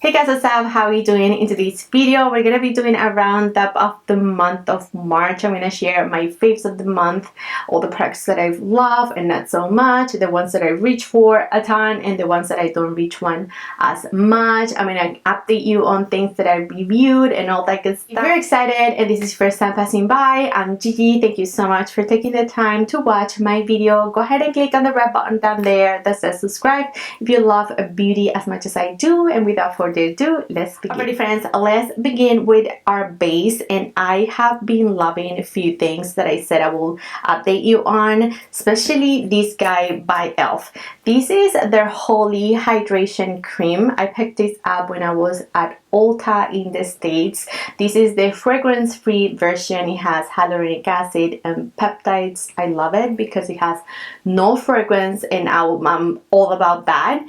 Hey guys, what's up? How are you doing? In today's video, we're gonna be doing a roundup of the month of March. I'm gonna share my faves of the month, all the products that I love and not so much, the ones that I reach for a ton, and the ones that I don't reach one as much. I'm gonna update you on things that I reviewed and all that good stuff. If you're excited and this is your first time passing by, I'm Gigi. Thank you so much for taking the time to watch my video. Go ahead and click on the red button down there that says subscribe if you love beauty as much as I do. And without further ado, let's begin. Alrighty friends, let's begin with our base, and I have been loving a few things that I said I will update you on, especially this guy by e.l.f. This is their Holy Hydration Cream. I picked this up when I was at Ulta in the States. This is the fragrance-free version. It has hyaluronic acid and peptides. I love it because it has no fragrance, and I'm all about that.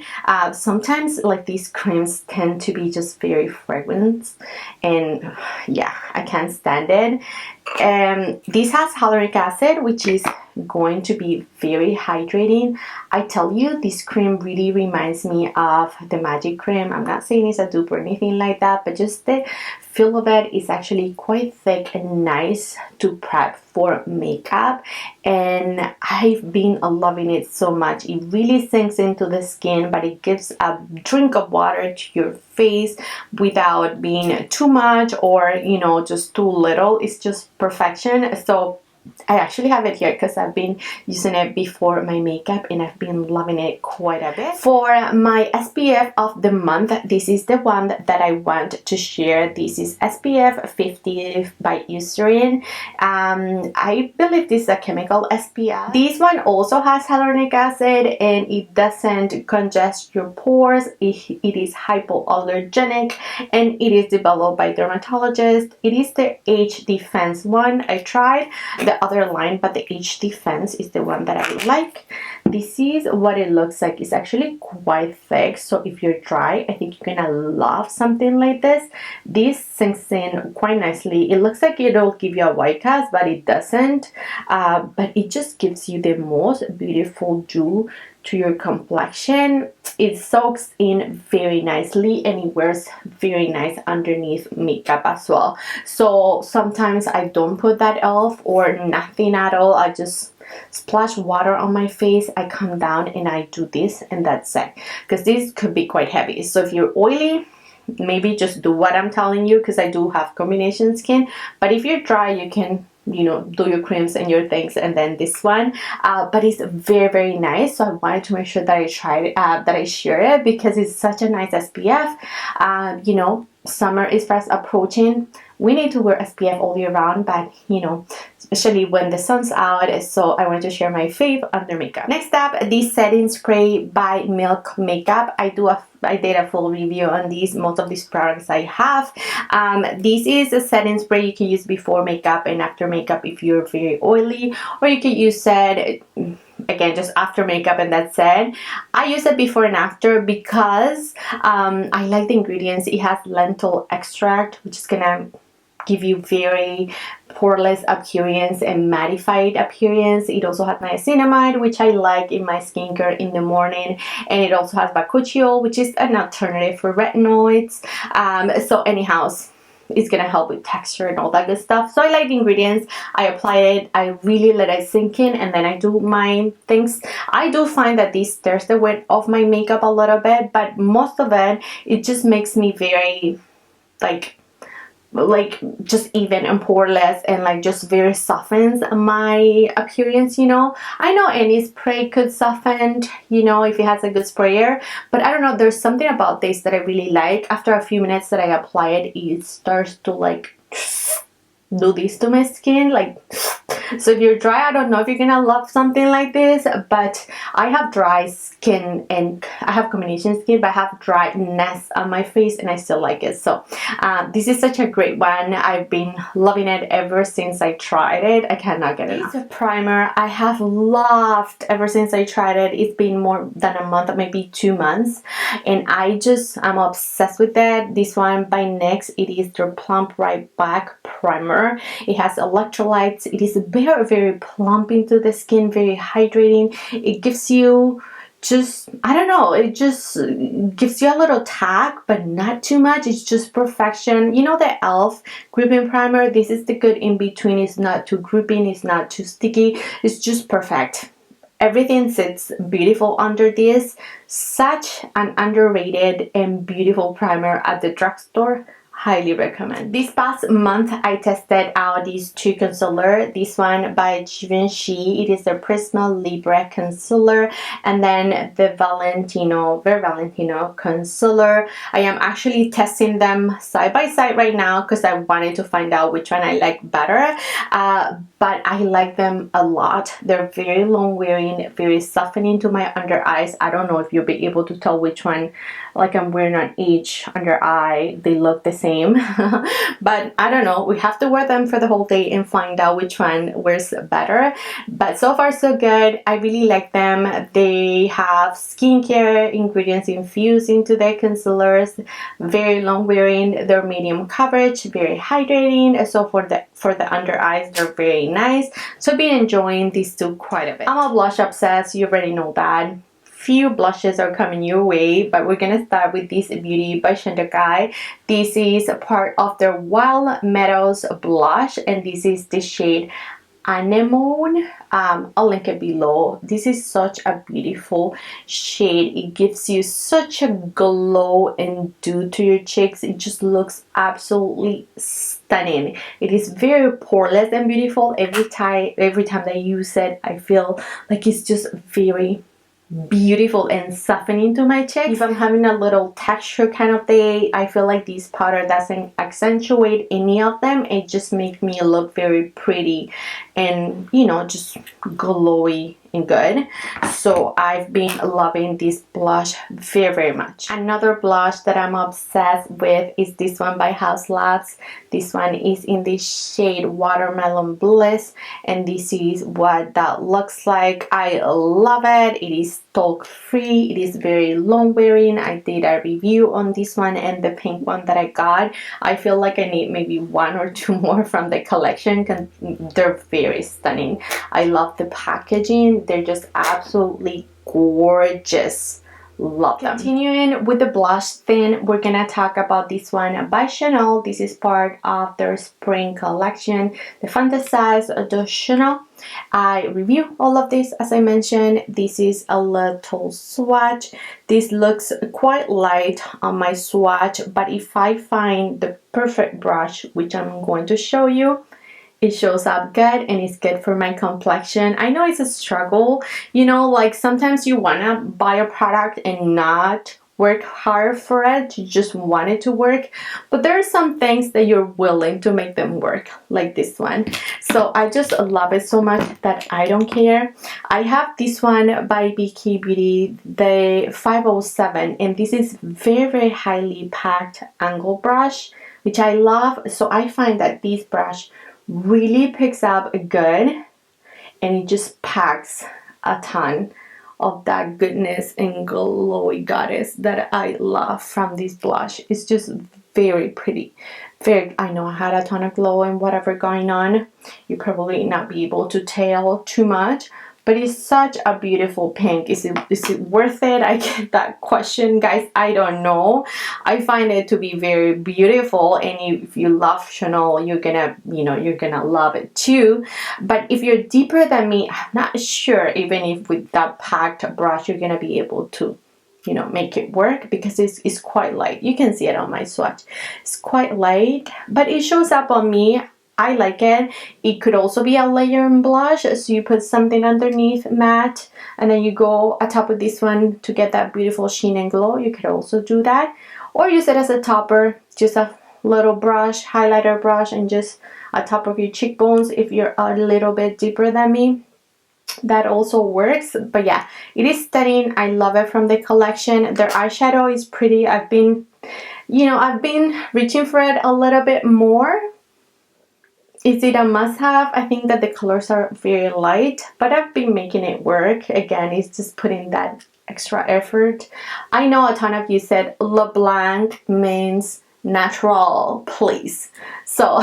Sometimes like these creams tend to be just very fragrant, and yeah, I can't stand it. This has hyaluronic acid, which is going to be very hydrating. I tell you, this cream really reminds me of the Magic Cream. I'm not saying it's a dupe or anything like that, but just the feel of it is actually quite thick and nice to prep for makeup, and I've been loving it so much. It really sinks into the skin, but it gives a drink of water to your face without being too much or, you know, just too little. It's just perfection. So I actually have it here because I've been using it before my makeup and I've been loving it quite a bit. For my SPF of the month, this is the one that I want to share. This is SPF 50 by Eucerin. I believe this is a chemical SPF. This one also has hyaluronic acid and it doesn't congest your pores. It is hypoallergenic and it is developed by dermatologists. It is the Age Defense one. I tried the other line, but the Age Defense is the one that I like. This is what it looks like. It's actually quite thick, so if you're dry, I think you're gonna love something like this. This sinks in quite nicely. It looks like it'll give you a white cast, but it doesn't. But it just gives you the most beautiful dew to your complexion. It soaks in very nicely and it wears very nice underneath makeup as well. So sometimes I don't put that e.l.f. or nothing at all. I just splash water on my face, I come down and I do this, and that's it, because this could be quite heavy. So if you're oily, maybe just do what I'm telling you, because I do have combination skin. But if you're dry, you can, you know, do your creams and your things and then this one. But it's very nice, so I wanted to make sure that I tried it, that I share it, because it's such a nice SPF. You know, summer is fast approaching. We need to wear SPF all year round, but you know, especially when the sun's out, so I wanted to share my fave under makeup. Next up, this setting spray by Milk Makeup. I did a full review on these. Most of these products I have. This is a setting spray you can use before makeup and after makeup if you're very oily, or you can use it again just after makeup and that's it. I use it before and after because I like the ingredients. It has lentil extract, which is gonna give you very poreless appearance and mattified appearance. It also has niacinamide, which I like in my skincare in the morning, and it also has bakuchiol, which is an alternative for retinoids. So anyhow, it's gonna help with texture and all that good stuff. So I like the ingredients. I apply it, I really let it sink in, and then I do my things. I do find that this stirs the weight of my makeup a little bit, but most of it just makes me very like just even and poreless, and like just very softens my appearance, you know. I know any spray could soften, you know, if it has a good sprayer, but I don't know, there's something about this that I really like. After a few minutes that I apply it, it starts to like do this to my skin, like. So if you're dry, I don't know if you're gonna love something like this, but I have dry skin and I have combination skin, but I have dryness on my face and I still like it. So this is such a great one. I've been loving it ever since I tried it. I cannot get enough. It's a primer I have loved ever since I tried it. It's been more than a month, maybe 2 months, and I'm obsessed with that. This one by NYX, it is their Plump Right Back primer. It has electrolytes. It is very plump into the skin, very hydrating. It gives you just, I don't know, it just gives you a little tag, but not too much. It's just perfection. You know the e.l.f. gripping primer? This is the good in between. It's not too gripping, it's not too sticky. It's just perfect. Everything sits beautiful under this. Such an underrated and beautiful primer at the drugstore. Highly recommend. This past month I tested out these two concealer. This one by Givenchy. It is the Prisma Libre concealer, and then the Valentino concealer. I am actually testing them side by side right now because I wanted to find out which one I like better. But I like them a lot. They're very long wearing, very softening to my under eyes. I don't know if you'll be able to tell which one like I'm wearing on each under eye. They look the same. But I don't know. We have to wear them for the whole day and find out which one wears better. But so far so good. I really like them. They have skincare ingredients infused into their concealers. Very long wearing. They're medium coverage, very hydrating. So for the under eyes, they're very nice. So I've been enjoying these two quite a bit. I'm a blush obsessed. You already know that. Few blushes are coming your way, but we're gonna start with this Beauty by Chantecaille. This is part of their Wild Meadows blush, and this is the shade Anemone. I'll link it below. This is such a beautiful shade. It gives you such a glow and dew to your cheeks. It just looks absolutely stunning. It is very poreless and beautiful. Every time that I use it, I feel like it's just very beautiful and softening to my cheeks. If I'm having a little texture kind of day, I feel like this powder doesn't accentuate any of them. It just makes me look very pretty and, you know, just glowy and good. So I've been loving this blush very much. Another blush that I'm obsessed with is this one by Haus. This one is in the shade Watermelon Bliss, and this is what that looks like. I love it. It is talc-free. It is very long wearing. I did a review on this one and the pink one that I got. I feel like I need maybe one or two more from the collection because they're very stunning. I love the packaging. They're just absolutely gorgeous. Love them. Continuing with the blush thing, we're gonna talk about this one by Chanel. This is part of their spring collection, the Fantasize de Chanel. I review all of this as I mentioned. This is a little swatch. This looks quite light on my swatch, but if I find the perfect brush, which I'm going to show you, it shows up good and it's good for my complexion. I know it's a struggle, you know, like sometimes you want to buy a product and not work hard for it, you just want it to work, but there are some things that you're willing to make them work, like this one. So I just love it so much that I don't care. I have this one by BK Beauty, the 507, and this is very highly packed angle brush, which I love. So I find that this brush really picks up good and it just packs a ton of that goodness and glowy goddess that I love from this blush. It's just very pretty. I know I had a ton of glow and whatever going on. You probably not be able to tell too much, but it's such a beautiful pink. Is it worth it? I get that question, guys. I don't know. I find it to be very beautiful, and if you love Chanel, you're gonna love it too. But if you're deeper than me, I'm not sure even if with that packed brush you're gonna be able to, you know, make it work, because it's quite light. You can see it on my swatch. It's quite light, but it shows up on me. I like it. It could also be a layering blush, so you put something underneath matte and then you go on top of this one to get that beautiful sheen and glow. You could also do that, or use it as a topper, just a little brush, highlighter brush, and just on top of your cheekbones if you're a little bit deeper than me. That also works. But yeah, it is stunning. I love it from the collection. Their eyeshadow is pretty. I've been reaching for it a little bit more. Is it a must-have? I think that the colors are very light, but I've been making it work. Again, it's just putting that extra effort. I know a ton of you said LeBlanc means natural, please. So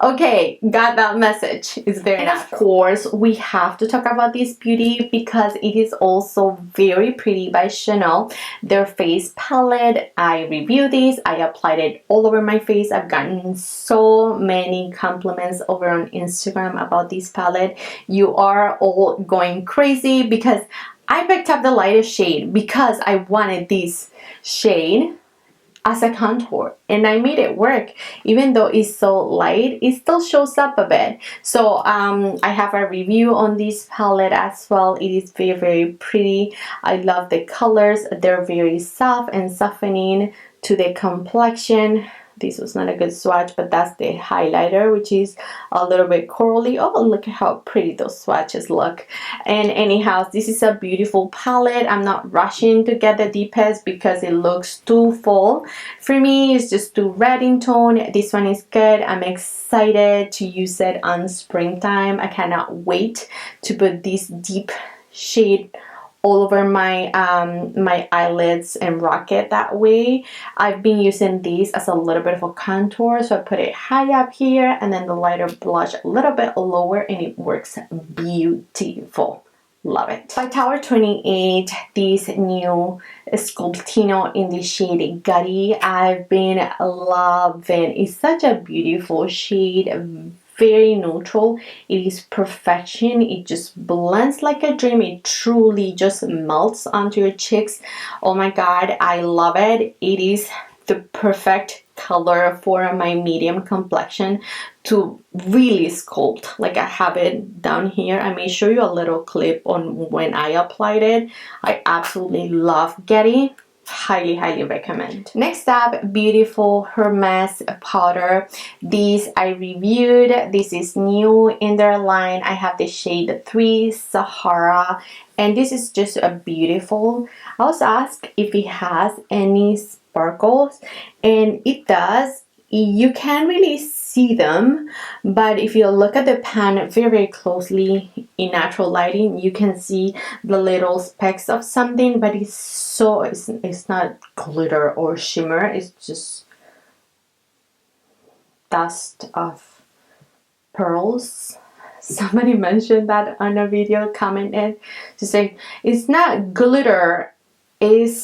okay, got that message. It's very natural. Of course, we have to talk about this beauty because it is also very pretty by Chanel. Their face palette, I reviewed this, I applied it all over my face. I've gotten so many compliments over on Instagram about this palette. You are all going crazy because I picked up the lightest shade because I wanted this shade as a contour, and I made it work. Even though it's so light, it still shows up a bit. So I have a review on this palette as well. It is very, very pretty. I love the colors. They're very soft and softening to the complexion. This was not a good swatch, but that's the highlighter, which is a little bit corally. Oh, look at how pretty those swatches look. And anyhow, this is a beautiful palette. I'm not rushing to get the deepest because it looks too full. For me, it's just too red in tone. This one is good. I'm excited to use it on springtime. I cannot wait to put this deep shade all over my my eyelids and rock it that way. I've been using these as a little bit of a contour, so I put it high up here and then the lighter blush a little bit lower, and it works beautiful. Love it. By Tower 28, this new Sculptino in the shade Gutty, I've been loving. It's such a beautiful shade, very neutral. It is perfection. It just blends like a dream. It truly just melts onto your cheeks. Oh my god, I love it. It is the perfect color for my medium complexion to really sculpt. Like I have it down here. I may show you a little clip on when I applied it. I absolutely love Getty. Highly recommend. Next up, beautiful Hermes powder. These I reviewed. This is new in their line. I have the shade 3 Sahara, and this is just a beautiful. I was asked if it has any sparkles, and it does. You can't really see them, but if you look at the pan very closely in natural lighting, you can see the little specks of something, but it's not glitter or shimmer. It's just dust of pearls. Somebody mentioned that on a video, commented to say it's not glitter, it's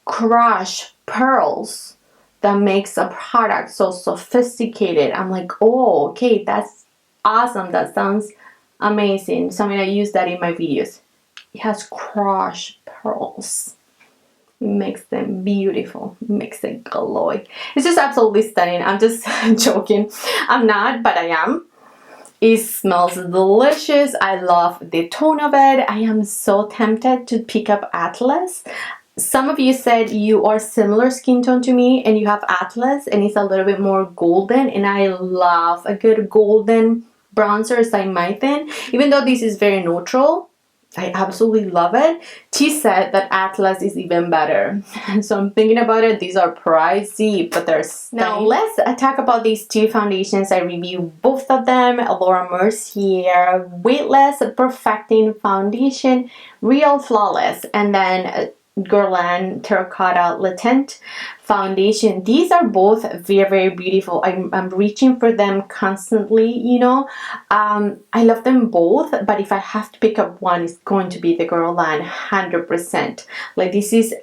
crushed pearls that makes a product so sophisticated. I'm like, oh, okay, that's awesome. That sounds amazing. So I'm gonna use that in my videos. It has crushed pearls. It makes them beautiful. It makes it glowy. It's just absolutely stunning. I'm just joking. I'm not, but I am. It smells delicious. I love the tone of it. I am so tempted to pick up Atlas. Some of you said you are similar skin tone to me and you have Atlas and it's a little bit more golden, and I love a good golden bronzer side my thing. Even though this is very neutral, I absolutely love it. She said that Atlas is even better. So I'm thinking about it. These are pricey, but they're stunning. Now let's talk about these two foundations. I reviewed both of them. Laura Mercier Weightless Perfecting Foundation, Real Flawless, and then Guerlain Terracotta Le Tint Foundation. These are both very beautiful. I'm reaching for them constantly, you know. I love them both, but if I have to pick up one, it's going to be the Guerlain 100%. Like, this is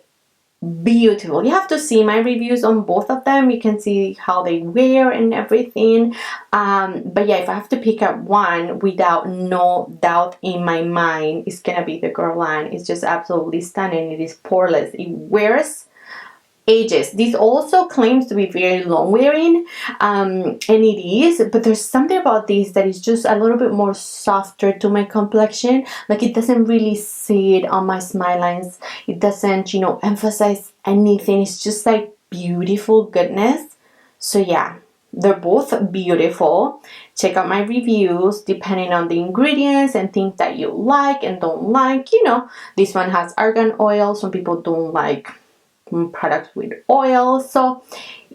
beautiful. You have to see my reviews on both of them. You can see how they wear and everything. But yeah, if I have to pick up one, without no doubt in my mind, it's gonna be the Guerlain. It's just absolutely stunning. It is poreless. It wears ages. This also claims to be very long wearing, and it is, but there's something about this that is just a little bit more softer to my complexion. Like, it doesn't really sit on my smile lines. It doesn't, you know, emphasize anything. It's just like beautiful goodness. So yeah, they're both beautiful. Check out my reviews depending on the ingredients and things that you like and don't like. You know, this one has argan oil. Some people don't like product with oil. So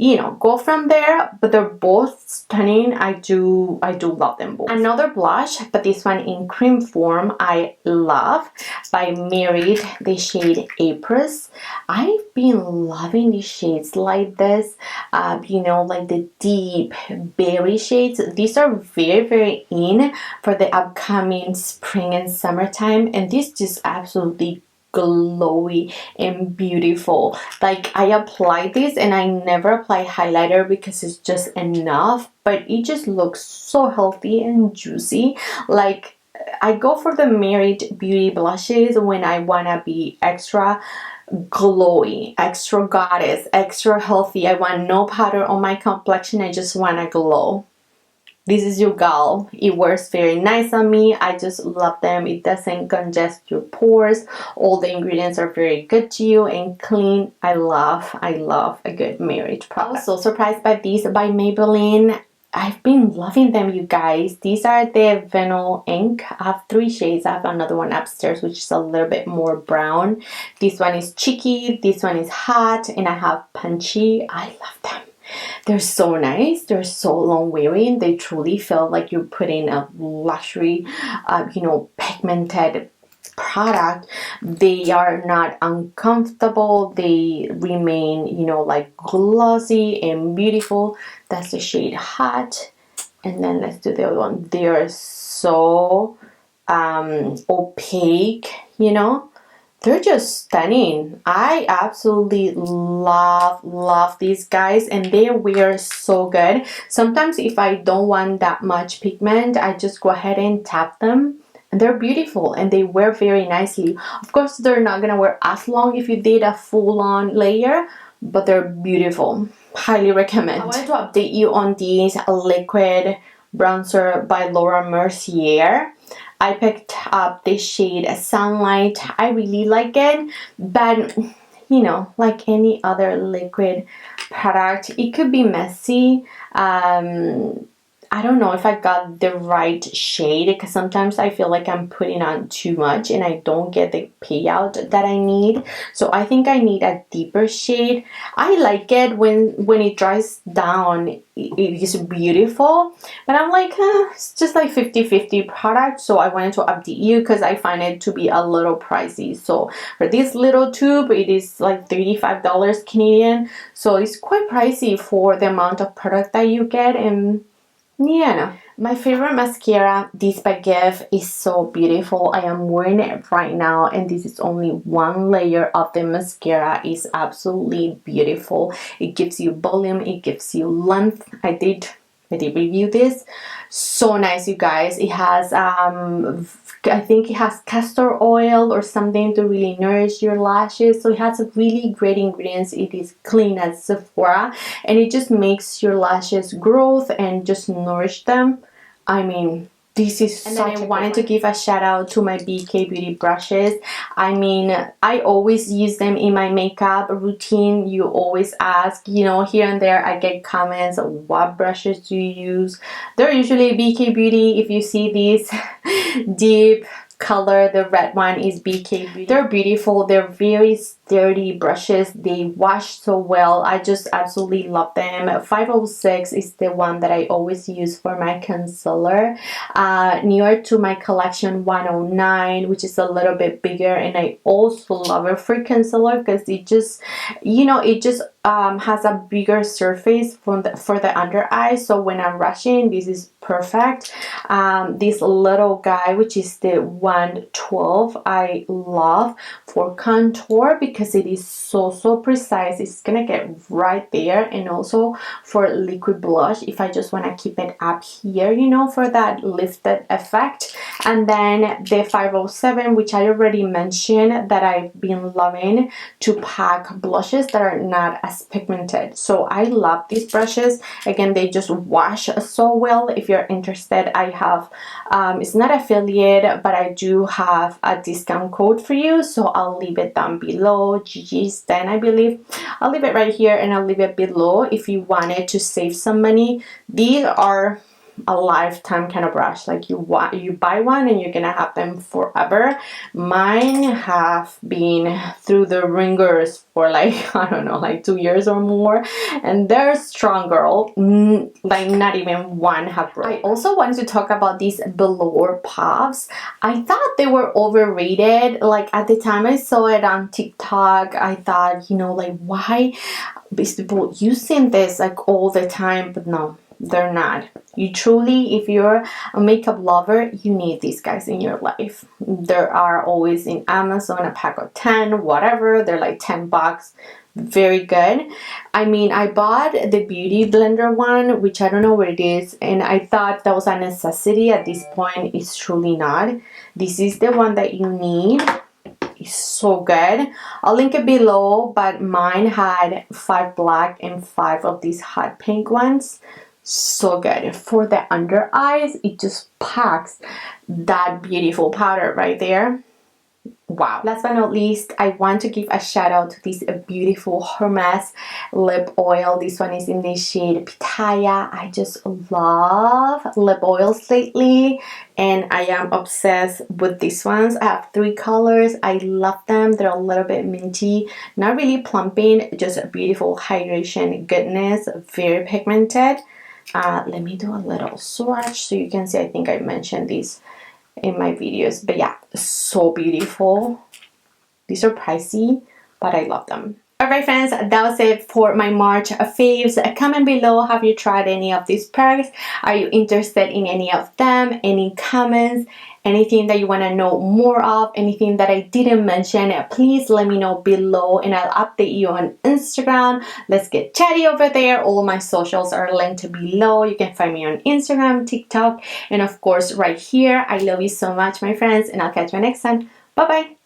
you know, go from there, but they're both stunning. I do love them both. Another blush, but this one in cream form, I love, by Married, the shade April. I've been loving these shades like this, you know, like the deep berry shades. These are very in for the upcoming spring and summertime, and this just absolutely glowy and beautiful. Like, I apply this and I never apply highlighter because it's just enough, but it just looks so healthy and juicy. Like, I go for the Married Beauty blushes when I wanna be extra glowy, extra goddess, extra healthy. I want no powder on my complexion. I just wanna glow. This is your gal. It works very nice on me. I just love them. It doesn't congest your pores. All the ingredients are very good to you and clean. I love a good Married product. I was so surprised by these by Maybelline. I've been loving them, you guys. These are the Vinyl Ink. I have 3 shades. I have another one upstairs, which is a little bit more brown. This one is cheeky. This one is hot. And I have punchy. I love them. They're so nice. They're so long wearing. They truly feel like you're putting a luxury, you know, pigmented product. They are not uncomfortable. They remain, you know, like glossy and beautiful. That's the shade Hot. And then let's do the other one. They are so opaque, you know. They're just stunning. I absolutely love these guys, and they wear so good. Sometimes if I don't want that much pigment, I just go ahead and tap them, and they're beautiful and they wear very nicely. Of course, they're not gonna wear as long if you did a full-on layer, but they're beautiful. Highly recommend. I wanted to update you on these liquid bronzer by Laura Mercier. I picked up this shade Sunlight. I really like it, but you know, like any other liquid product, it could be messy. I don't know if I got the right shade, because sometimes I feel like I'm putting on too much and I don't get the payout that I need. So I think I need a deeper shade. I like it when it dries down. It is beautiful, but I'm like, it's just like 50-50 product. So I wanted to update you because I find it to be a little pricey. So for this little tube, it is like $35 Canadian. So it's quite pricey for the amount of product that you get. And yeah, no. My favorite mascara, this by Give, is so beautiful. I am wearing it right now, and this is only one layer of the mascara. It's absolutely beautiful. It gives you volume, it gives you length. I did review this. So nice, you guys. It has I think it has castor oil or something to really nourish your lashes. So it has really great ingredients. It is clean as Sephora, and it just makes your lashes growth and just nourish them. I mean, this is such a good one. And then I wanted to give a shout out to my BK Beauty brushes. I mean, I always use them in my makeup routine. You always ask, you know, here and there I get comments, what brushes do you use? They're usually BK Beauty. If you see these deep color, the red one is BK Beauty. They're beautiful. They're very sturdy brushes. They wash so well. I just absolutely love them. 506 is the one that I always use for my concealer. Newer to my collection, 109, which is a little bit bigger, and I also love it for concealer because it just, you know, it just has a bigger surface for the under eye. So when I'm rushing, this is perfect. This little guy, which is the 112, I love for contour because it is so precise. It's gonna get right there. And also for liquid blush, if I just want to keep it up here, you know, for that lifted effect. And then the 507, which I already mentioned, that I've been loving to pack blushes that are not as pigmented. So I love these brushes. Again, they just wash so well. If you're interested, I have it's not affiliate, but I do have a discount code for you, so I'll leave it down below. Gigi's 10, I believe. I'll leave it right here, and I'll leave it below if you wanted to save some money. These are a lifetime kind of brush. Like you buy one and you're gonna have them forever. Mine have been through the ringers for like, I don't know, like 2 years or more, and they're strong, girl. Like not even one have broke. I also wanted to talk about these velour puffs. I thought they were overrated. Like at the time I saw it on TikTok, I thought, you know, like why is people using this like all the time? But no, they're not. You truly, if you're a makeup lover, you need these guys in your life. There are always in Amazon a pack of 10, whatever. They're like 10 bucks. Very good. I mean, I bought the beauty blender one, which I don't know what it is, and I thought that was a necessity. At this point, it's truly not. This is the one that you need. It's so good. I'll link it below, but mine had 5 black and 5 of these hot pink ones. So good. For the under eyes, it just packs that beautiful powder right there. Wow. Last but not least, I want to give a shout out to this beautiful Hermes lip oil. This one is in the shade Pitaya. I just love lip oils lately, and I am obsessed with these ones. I have 3 colors. I love them. They're a little bit minty, not really plumping, just a beautiful hydration goodness, very pigmented. Let me do a little swatch so you can see. I think I mentioned these in my videos, but yeah, so beautiful. These are pricey, but I love them. Alright friends, that was it for my March faves. Comment below, have you tried any of these products? Are you interested in any of them? Any comments? Anything that you want to know more of? Anything that I didn't mention? Please let me know below and I'll update you on Instagram. Let's get chatty over there. All my socials are linked below. You can find me on Instagram, TikTok, and of course right here. I love you so much, my friends, and I'll catch you next time. Bye bye.